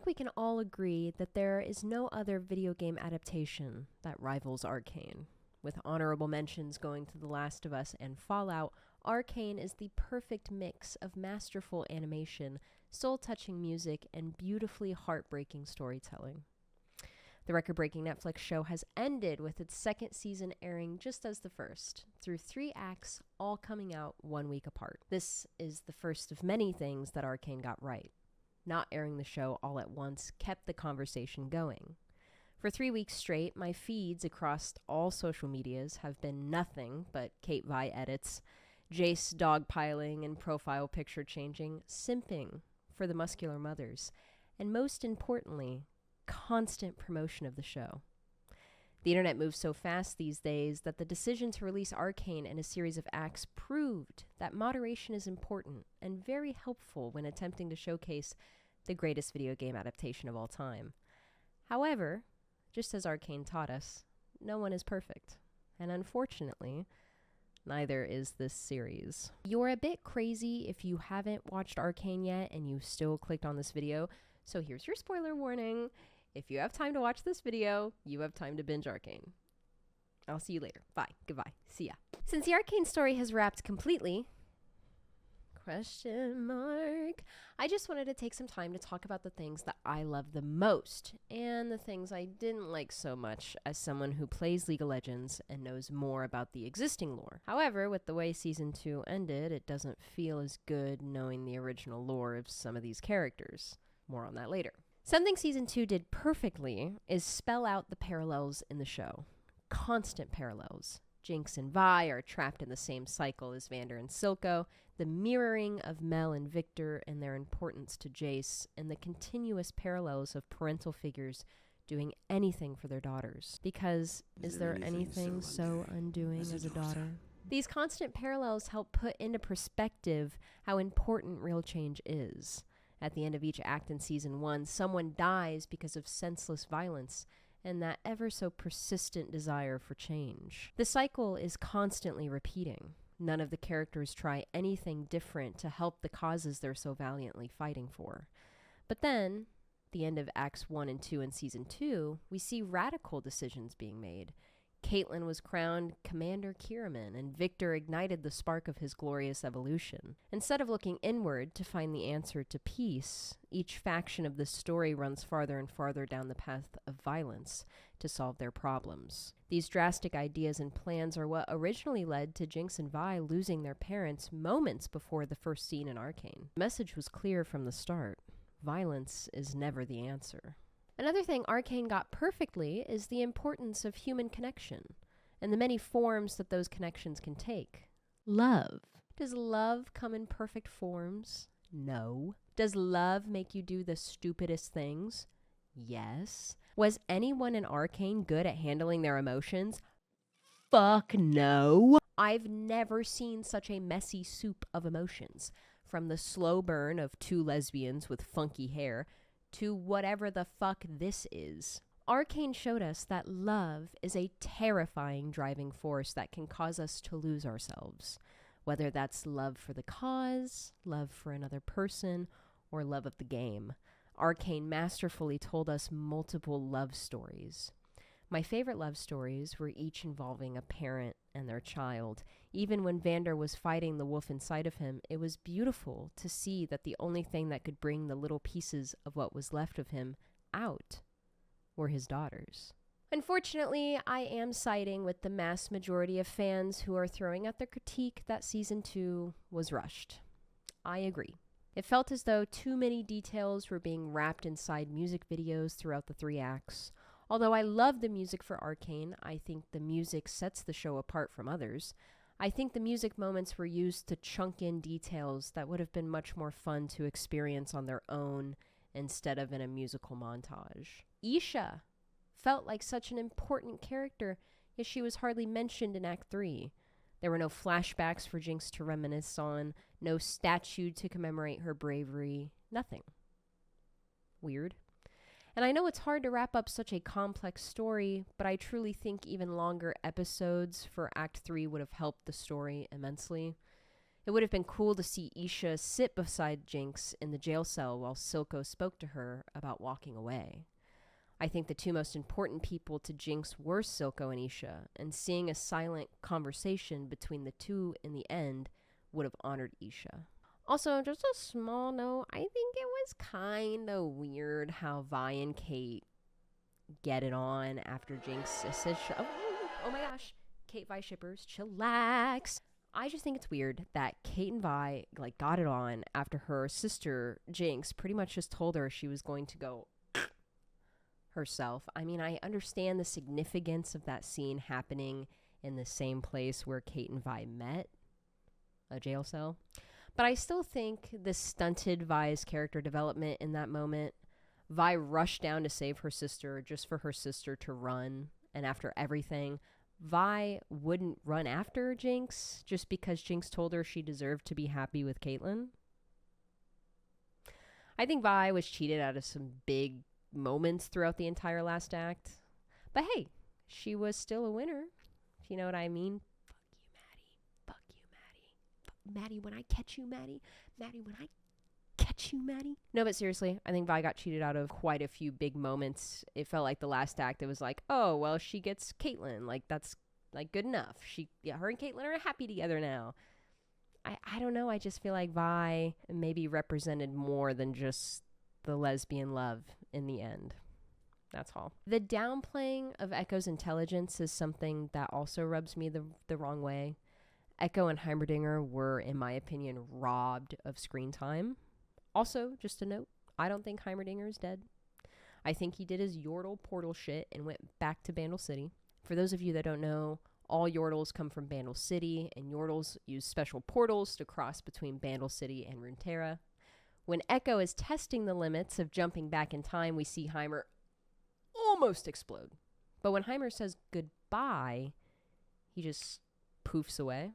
we can all agree that there is no other video game adaptation that rivals Arcane. With honorable mentions going to The Last of Us and Fallout, Arcane is the perfect mix of masterful animation, soul-touching music, and beautifully heartbreaking storytelling. The record-breaking Netflix show has ended with its second season airing just as the first, through 3 acts, all coming out 1 week apart. This is the first of many things that Arcane got right. Not airing the show all at once kept the conversation going. For 3 weeks straight, my feeds across all social medias have been nothing but Kate Vi edits, Jace dogpiling and profile picture changing, simping for the muscular mothers, and most importantly, constant promotion of the show. The internet moves so fast these days that the decision to release Arcane in a series of acts proved that moderation is important and very helpful when attempting to showcase the greatest video game adaptation of all time. However, just as Arcane taught us, no one is perfect. And unfortunately, neither is this series. You're a bit crazy if you haven't watched Arcane yet and you still clicked on this video. So here's your spoiler warning. If you have time to watch this video, you have time to binge Arcane. I'll see you later. Bye. Goodbye. See ya. Since the Arcane story has wrapped completely, I just wanted to take some time to talk about the things that I love the most and the things I didn't like so much as someone who plays League of Legends and knows more about the existing lore. However, with the way Season 2 ended, it doesn't feel as good knowing the original lore of some of these characters. More on that later. Something Season 2 did perfectly is spell out the parallels in the show. Constant parallels. Jinx and Vi are trapped in the same cycle as Vander and Silco, the mirroring of Mel and Victor and their importance to Jace, and the continuous parallels of parental figures doing anything for their daughters. Because is there anything so undoing as a daughter? These constant parallels help put into perspective how important real change is. At the end of each act in Season 1, someone dies because of senseless violence, and that ever so persistent desire for change. The cycle is constantly repeating. None of the characters try anything different to help the causes they're so valiantly fighting for. But then, the end of Acts 1 and 2 in Season 2, we see radical decisions being made. Caitlyn was crowned Commander Kiraman, and Victor ignited the spark of his glorious evolution. Instead of looking inward to find the answer to peace, each faction of the story runs farther and farther down the path of violence to solve their problems. These drastic ideas and plans are what originally led to Jinx and Vi losing their parents moments before the first scene in Arcane. The message was clear from the start. Violence is never the answer. Another thing Arcane got perfectly is the importance of human connection and the many forms that those connections can take. Love. Does love come in perfect forms? No. Does love make you do the stupidest things? Yes. Was anyone in Arcane good at handling their emotions? Fuck no. I've never seen such a messy soup of emotions. From the slow burn of 2 lesbians with funky hair to whatever the fuck this is. Arcane showed us that love is a terrifying driving force that can cause us to lose ourselves, whether that's love for the cause, love for another person, or love of the game. Arcane masterfully told us multiple love stories. My favorite love stories were each involving a parent and their child. Even when Vander was fighting the wolf inside of him, it was beautiful to see that the only thing that could bring the little pieces of what was left of him out were his daughters. Unfortunately, I am siding with the mass majority of fans who are throwing out their critique that Season 2 was rushed. I agree. It felt as though too many details were being wrapped inside music videos throughout the 3 acts. Although I love the music for Arcane, I think the music sets the show apart from others. I think the music moments were used to chunk in details that would have been much more fun to experience on their own instead of in a musical montage. Isha felt like such an important character, yet she was hardly mentioned in Act 3. There were no flashbacks for Jinx to reminisce on, no statue to commemorate her bravery, nothing. Weird. And I know it's hard to wrap up such a complex story, but I truly think even longer episodes for Act 3 would have helped the story immensely. It would have been cool to see Isha sit beside Jinx in the jail cell while Silco spoke to her about walking away. I think the two most important people to Jinx were Silco and Isha, and seeing a silent conversation between the two in the end would have honored Isha. Also, just a small note, I think it was kind of weird how Vi and Kate get it on after Jinx assists. Oh my gosh. Kate Vi shippers, chillax. I just think it's weird that Kate and Vi got it on after her sister Jinx pretty much just told her she was going to go herself. I mean, I understand the significance of that scene happening in the same place where Kate and Vi met, a jail cell. But I still think this stunted Vi's character development in that moment. Vi rushed down to save her sister just for her sister to run. And after everything, Vi wouldn't run after Jinx just because Jinx told her she deserved to be happy with Caitlyn. I think Vi was cheated out of some big moments throughout the entire last act. But hey, she was still a winner. If you know what I mean. Fuck you, Maddie. Maddie, when I catch you, Maddie. Maddie, when I catch you, Maddie. No, but seriously, I think Vi got cheated out of quite a few big moments. It felt like the last act, it was like, oh, well, she gets Caitlyn. That's good enough. Her and Caitlyn are happy together now. I don't know. I just feel like Vi maybe represented more than just the lesbian love in the end. That's all. The downplaying of Echo's intelligence is something that also rubs me the wrong way. Echo and Heimerdinger were, in my opinion, robbed of screen time. Also, just a note, I don't think Heimerdinger is dead. I think he did his Yordle portal shit and went back to Bandle City. For those of you that don't know, all Yordles come from Bandle City, and Yordles use special portals to cross between Bandle City and Runeterra. When Echo is testing the limits of jumping back in time, we see Heimer almost explode. But when Heimer says goodbye, he just poofs away.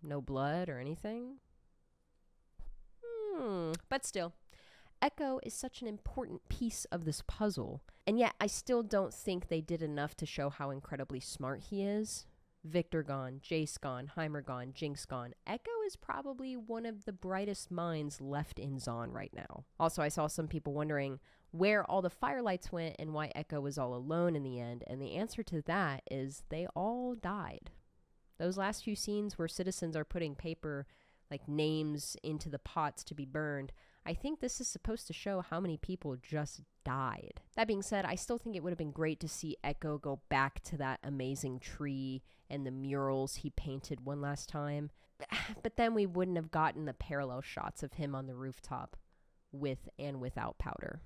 No blood or anything. But still, Echo is such an important piece of this puzzle. And yet, I still don't think they did enough to show how incredibly smart he is. Victor gone, Jace gone, Heimer gone, Jinx gone. Echo is probably one of the brightest minds left in Zaun right now. Also, I saw some people wondering where all the firelights went and why Echo was all alone in the end. And the answer to that is they all died. Those last few scenes where citizens are putting paper, names into the pots to be burned, I think this is supposed to show how many people just died. That being said, I still think it would have been great to see Echo go back to that amazing tree and the murals he painted one last time. But then we wouldn't have gotten the parallel shots of him on the rooftop with and without powder.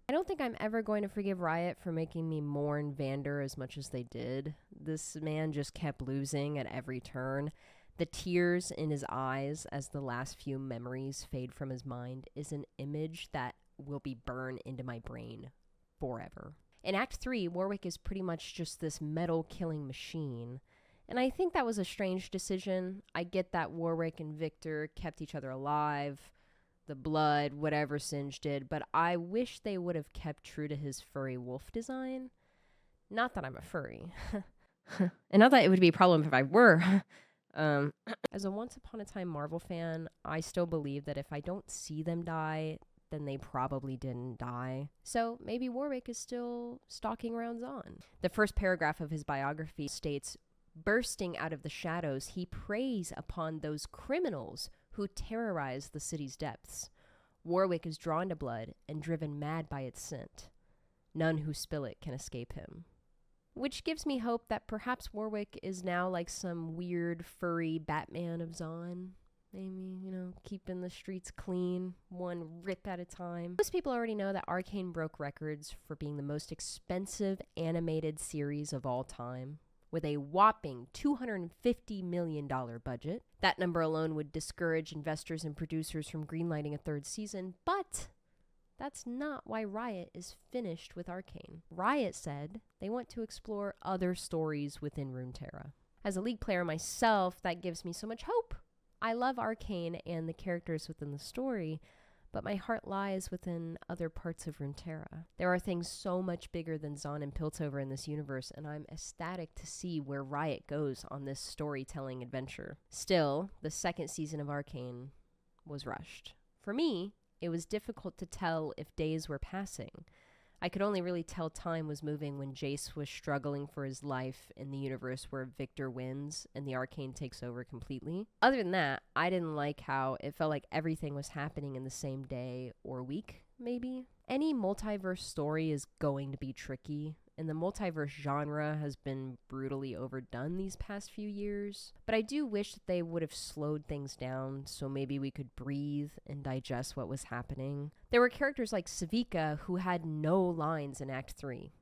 I don't think I'm ever going to forgive Riot for making me mourn Vander as much as they did. This man just kept losing at every turn. The tears in his eyes as the last few memories fade from his mind is an image that will be burned into my brain forever. In Act 3, Warwick is pretty much just this metal-killing machine. And I think that was a strange decision. I get that Warwick and Victor kept each other alive, the blood, whatever Singe did, but I wish they would have kept true to his furry wolf design. Not that I'm a furry. And not that it would be a problem if I were. As a Once Upon a Time Marvel fan, I still believe that if I don't see them die, then they probably didn't die. So maybe Warwick is still stalking around Zaun. The first paragraph of his biography states, bursting out of the shadows, he preys upon those criminals who terrorize the city's depths. Warwick is drawn to blood and driven mad by its scent. None who spill it can escape him. Which gives me hope that perhaps Warwick is now like some weird furry Batman of Zaun. Maybe, keeping the streets clean, one rip at a time. Most people already know that Arcane broke records for being the most expensive animated series of all time, with a whopping $250 million budget. That number alone would discourage investors and producers from greenlighting a third season, but that's not why Riot is finished with Arcane. Riot said they want to explore other stories within Runeterra. As a League player myself, that gives me so much hope. I love Arcane and the characters within the story, but my heart lies within other parts of Runeterra. There are things so much bigger than Zon and Piltover in this universe, and I'm ecstatic to see where Riot goes on this storytelling adventure. Still, the second season of Arcane was rushed. For me, it was difficult to tell if days were passing. I could only really tell time was moving when Jace was struggling for his life in the universe where Victor wins and the Arcane takes over completely. Other than that, I didn't like how it felt like everything was happening in the same day or week, maybe. Any multiverse story is going to be tricky, and the multiverse genre has been brutally overdone these past few years. But I do wish that they would have slowed things down so maybe we could breathe and digest what was happening. There were characters like Savika who had no lines in Act 3.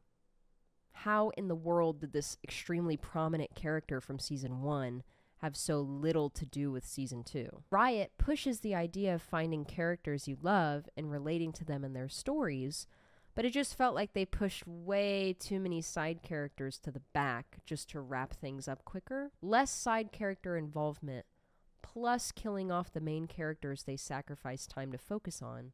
How in the world did this extremely prominent character from Season 1 have so little to do with Season 2? Riot pushes the idea of finding characters you love and relating to them and their stories, but it just felt like they pushed way too many side characters to the back just to wrap things up quicker. Less side character involvement, plus killing off the main characters they sacrificed time to focus on,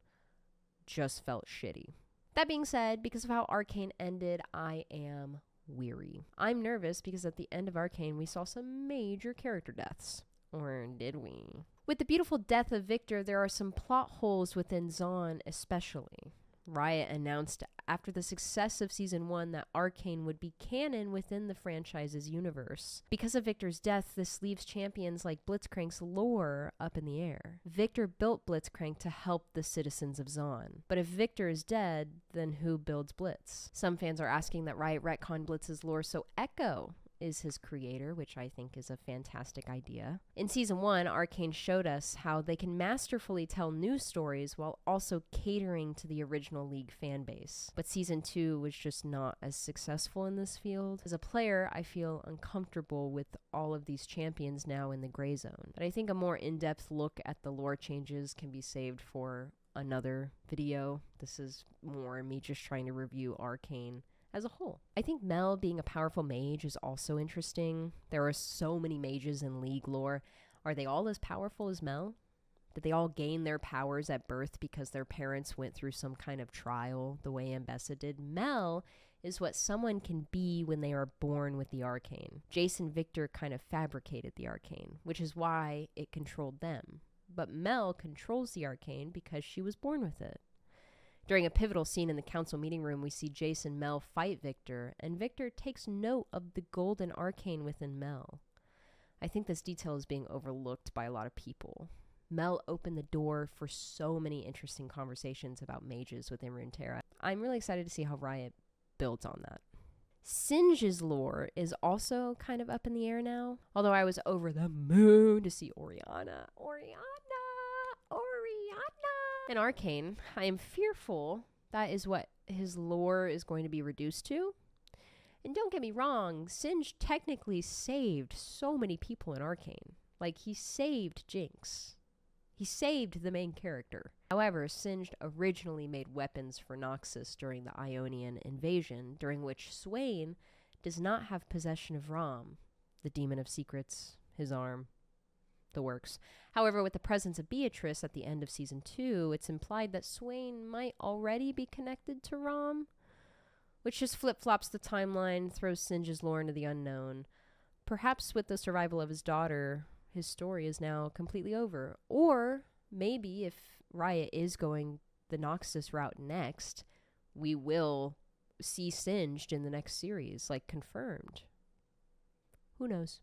just felt shitty. That being said, because of how Arcane ended, I am weary. I'm nervous because at the end of Arcane we saw some major character deaths. Or did we? With the beautiful death of Victor, there are some plot holes within Zon especially. Riot announced after the success of Season 1 that Arcane would be canon within the franchise's universe. Because of Victor's death, this leaves champions like Blitzcrank's lore up in the air. Victor built Blitzcrank to help the citizens of Zon. But if Victor is dead, then who builds Blitz? Some fans are asking that Riot retcon Blitz's lore so Echo is his creator, which I think is a fantastic idea. In Season 1, Arcane showed us how they can masterfully tell new stories while also catering to the original League fan base. But Season 2 was just not as successful in this field. As a player, I feel uncomfortable with all of these champions now in the gray zone. But I think a more in-depth look at the lore changes can be saved for another video. This is more me just trying to review Arcane as a whole. I think Mel being a powerful mage is also interesting. There are so many mages in League lore. Are they all as powerful as Mel? Did they all gain their powers at birth because their parents went through some kind of trial the way Ambessa did? Mel is what someone can be when they are born with the Arcane. Jason Victor kind of fabricated the Arcane, which is why it controlled them. But Mel controls the Arcane because she was born with it. During a pivotal scene in the council meeting room, we see Jace and Mel fight Victor, and Victor takes note of the golden arcane within Mel. I think this detail is being overlooked by a lot of people. Mel opened the door for so many interesting conversations about mages within Runeterra. I'm really excited to see how Riot builds on that. Singe's lore is also kind of up in the air now, although I was over the moon to see Orianna. In Arcane, I am fearful that is what his lore is going to be reduced to. And don't get me wrong, Singe technically saved so many people in Arcane. Like, he saved Jinx. He saved the main character. However, Singed originally made weapons for Noxus during the Ionian invasion, during which Swain does not have possession of Ram, the demon of secrets, his arm, the works. However, with the presence of Beatrice at the end of Season 2, it's implied that Swain might already be connected to Ram, which just flip-flops the timeline, throws Singe's lore into the unknown. Perhaps with the survival of his daughter, his story is now completely over. Or maybe if Riot is going the Noxus route next, we will see Singed in the next series, like confirmed. Who knows?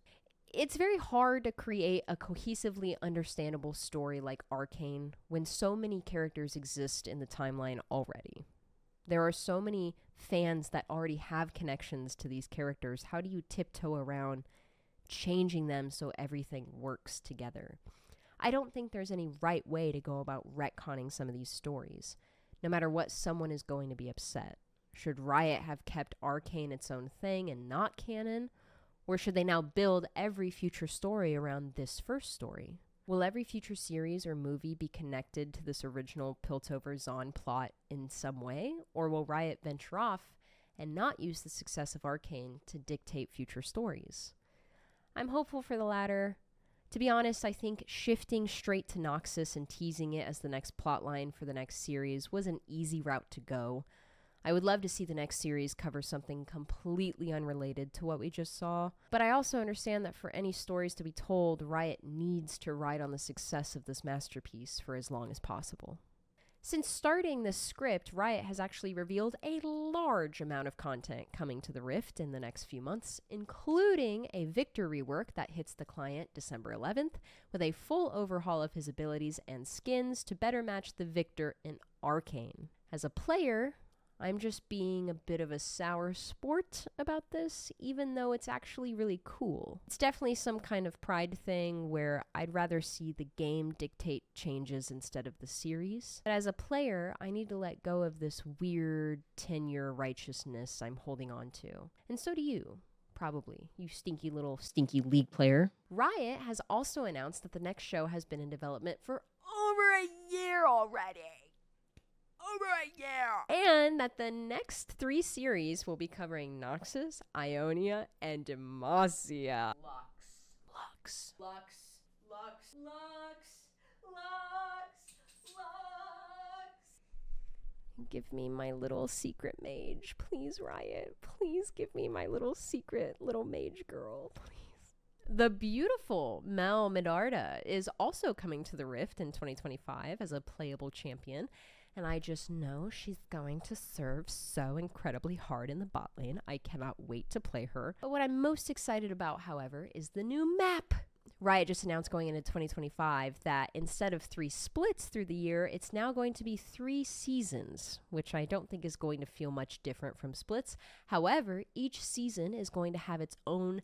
It's very hard to create a cohesively understandable story like Arcane when so many characters exist in the timeline already. There are so many fans that already have connections to these characters. How do you tiptoe around changing them so everything works together? I don't think there's any right way to go about retconning some of these stories. No matter what, someone is going to be upset. Should Riot have kept Arcane its own thing and not canon? Or should they now build every future story around this first story? Will every future series or movie be connected to this original Piltover Zon plot in some way? Or will Riot venture off and not use the success of Arcane to dictate future stories? I'm hopeful for the latter. To be honest, I think shifting straight to Noxus and teasing it as the next plotline for the next series was an easy route to go. I would love to see the next series cover something completely unrelated to what we just saw, but I also understand that for any stories to be told, Riot needs to ride on the success of this masterpiece for as long as possible. Since starting this script, Riot has actually revealed a large amount of content coming to the Rift in the next few months, including a Victor rework that hits the client December 11th, with a full overhaul of his abilities and skins to better match the Victor in Arcane. As a player, I'm just being a bit of a sour sport about this, even though it's actually really cool. It's definitely some kind of pride thing where I'd rather see the game dictate changes instead of the series. But as a player, I need to let go of this weird tenure righteousness I'm holding on to. And so do you. Probably, you stinky little stinky League player. Riot has also announced that the next show has been in development for over a year already. And that the next 3 series will be covering Noxus, Ionia, and Demacia. Lux. Give me my little secret mage, please, Riot. Please give me my little secret little mage girl, please. The beautiful Mel Medarda is also coming to the Rift in 2025 as a playable champion. And I just know she's going to serve so incredibly hard in the bot lane. I cannot wait to play her. But what I'm most excited about, however, is the new map. Riot just announced going into 2025 that instead of 3 splits through the year, it's now going to be 3 seasons, which I don't think is going to feel much different from splits. However, each season is going to have its own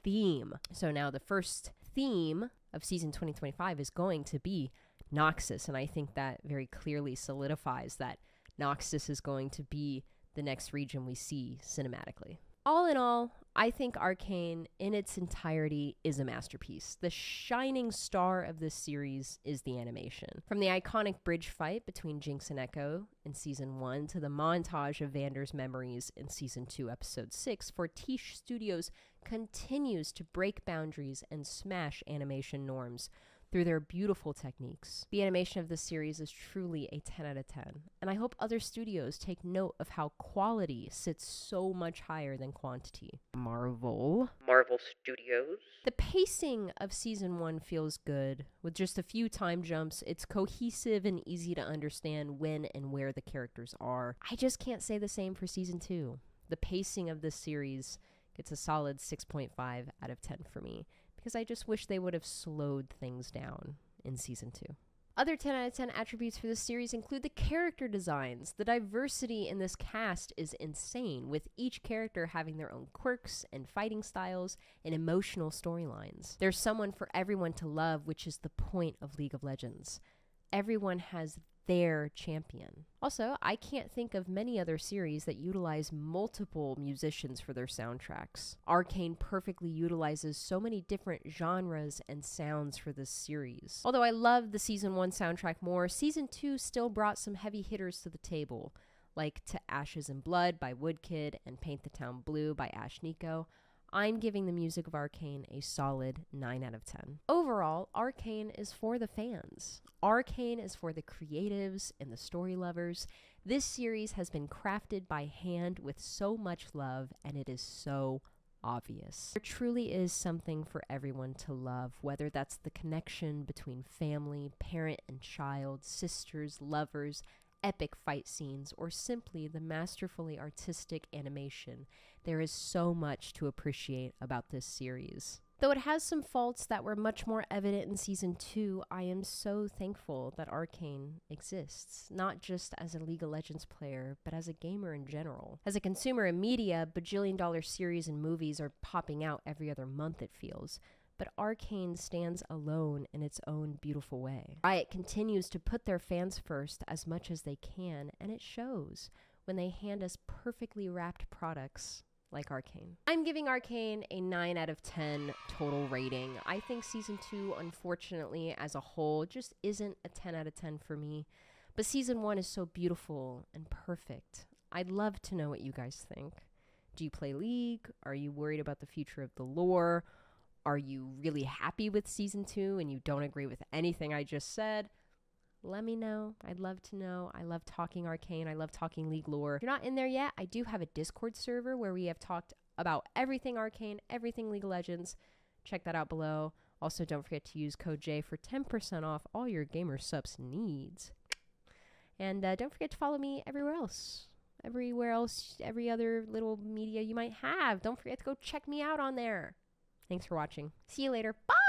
theme. So now the first theme of season 2025 is going to be Noxus, and I think that very clearly solidifies that Noxus is going to be the next region we see cinematically. All in all, I think Arcane in its entirety is a masterpiece. The shining star of this series is the animation. From the iconic bridge fight between Jinx and Echo in Season 1 to the montage of Vander's memories in Season 2, Episode 6, Fortiche Studios continues to break boundaries and smash animation norms through their beautiful techniques. The animation of this series is truly a 10 out of 10, and I hope other studios take note of how quality sits so much higher than quantity. Marvel Studios. The pacing of Season 1 feels good. With just a few time jumps, it's cohesive and easy to understand when and where the characters are. I just can't say the same for Season 2. The pacing of this series gets a solid 6.5 out of 10 for me, because I just wish they would have slowed things down in Season 2. Other 10 out of 10 attributes for this series include the character designs. The diversity in this cast is insane, with each character having their own quirks and fighting styles and emotional storylines. There's someone for everyone to love, which is the point of League of Legends. Everyone has their champion. Also, I can't think of many other series that utilize multiple musicians for their soundtracks. Arcane perfectly utilizes so many different genres and sounds for this series. Although I love the Season 1 soundtrack more, Season 2 still brought some heavy hitters to the table, like To Ashes and Blood by Woodkid and Paint the Town Blue by Ash Nico. I'm giving the music of Arcane a solid 9 out of 10. Overall, Arcane is for the fans. Arcane is for the creatives and the story lovers. This series has been crafted by hand with so much love, and it is so obvious. There truly is something for everyone to love, whether that's the connection between family, parent and child, sisters, lovers, epic fight scenes, or simply the masterfully artistic animation. There is so much to appreciate about this series. Though it has some faults that were much more evident in Season 2, I am so thankful that Arcane exists, not just as a League of Legends player, but as a gamer in general. As a consumer of media, bajillion-dollar series and movies are popping out every other month, it feels. But Arcane stands alone in its own beautiful way. Riot continues to put their fans first as much as they can, and it shows when they hand us perfectly wrapped products like Arcane. I'm giving Arcane a 9 out of 10 total rating. I think Season 2, unfortunately, as a whole, just isn't a 10 out of 10 for me. But Season 1 is so beautiful and perfect. I'd love to know what you guys think. Do you play League? Are you worried about the future of the lore? Are you really happy with season 2 and you don't agree with anything I just said? Let me know. I'd love to know. I love talking Arcane. I love talking League lore. If you're not in there yet, I do have a Discord server where we have talked about everything Arcane, everything League of Legends. Check that out below. Also, don't forget to use code J for 10% off all your gamer subs needs. And don't forget to follow me everywhere else. Every other little media you might have. Don't forget to go check me out on there. Thanks for watching. See you later. Bye!